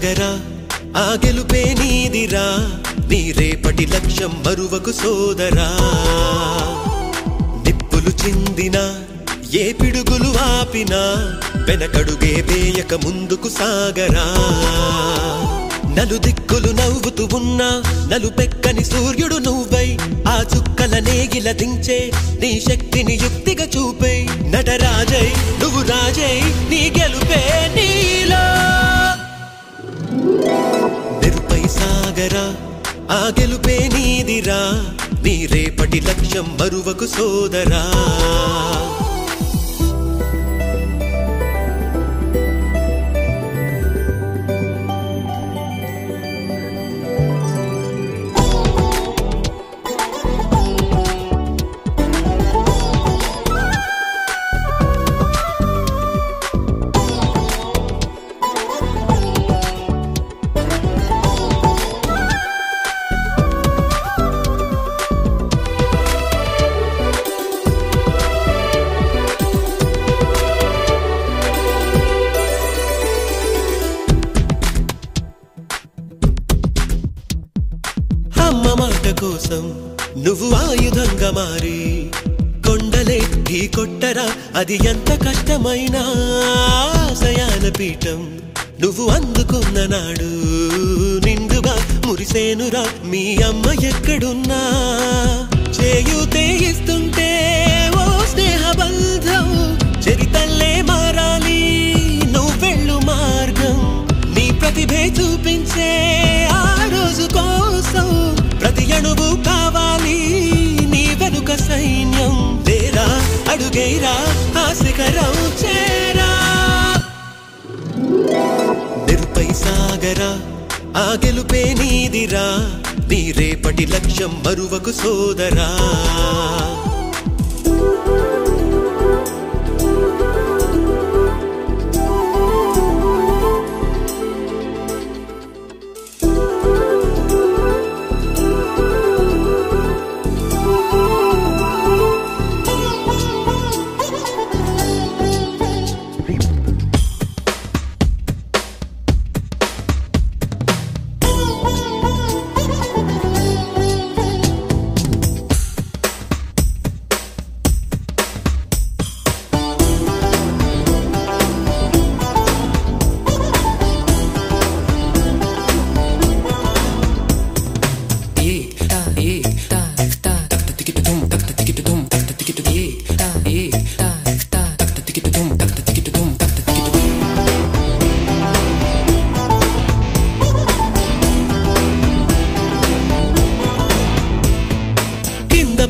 సాగరా ఆ గెలుపే నీదిరా నీ రేపటి లక్ష్యం మరువకు సోదరా నిప్పులు చిందినా ఏ పిడుగులు ఆపినా వెనకడుగే వేయక ముందుకు సాగరా నలుదిక్కులు నవ్వుతూ ఉన్నా నలుపెక్కని సూర్యుడు నువ్వై ఆ చుక్కల నేగిల దించే నీ శక్తిని యుక్తిగా చూపే నటరాజై నువ్వు రాజై నీ గెలుపే నీలో నిరుపై సాగరా ఆ గెలుపే నీదిరా నీ రేపటి లక్ష్యం మరువకు సోదరా అమ్మ మాట కోసం నువ్వు ఆయుధంగా మారి కొండలే ఢీ కొట్టరా అది ఎంత కష్టమైనా ఆశయాల పీఠం నువ్వు అందుకున్న నాడు నిండుగా మురిసేనురా మీ అమ్మ ఎక్కడున్నా చేయూతే ఇస్తుంటే ఓ స్నేహ బంధం చరితల్లే మారాలి నువ్వెళ్ళు మార్గం నీ ప్రతిభే చూపించే ఆ రోజు కోసం ప్రతి అణువు కావాలి నీ వెనుక సైన్యం తేరా అడుగేరా ఆ శిఖరం చేరా నిరుపై సాగరా ఆ గెలుపే నీదిరా నీ రేపటి లక్ష్యం మరువకు సోదరా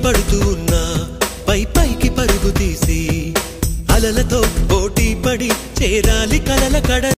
పడుతూ ఉన్నా పై పైకి పరుగు తీసి అలలతో పోటీ పడి చేరాలి కలల కడ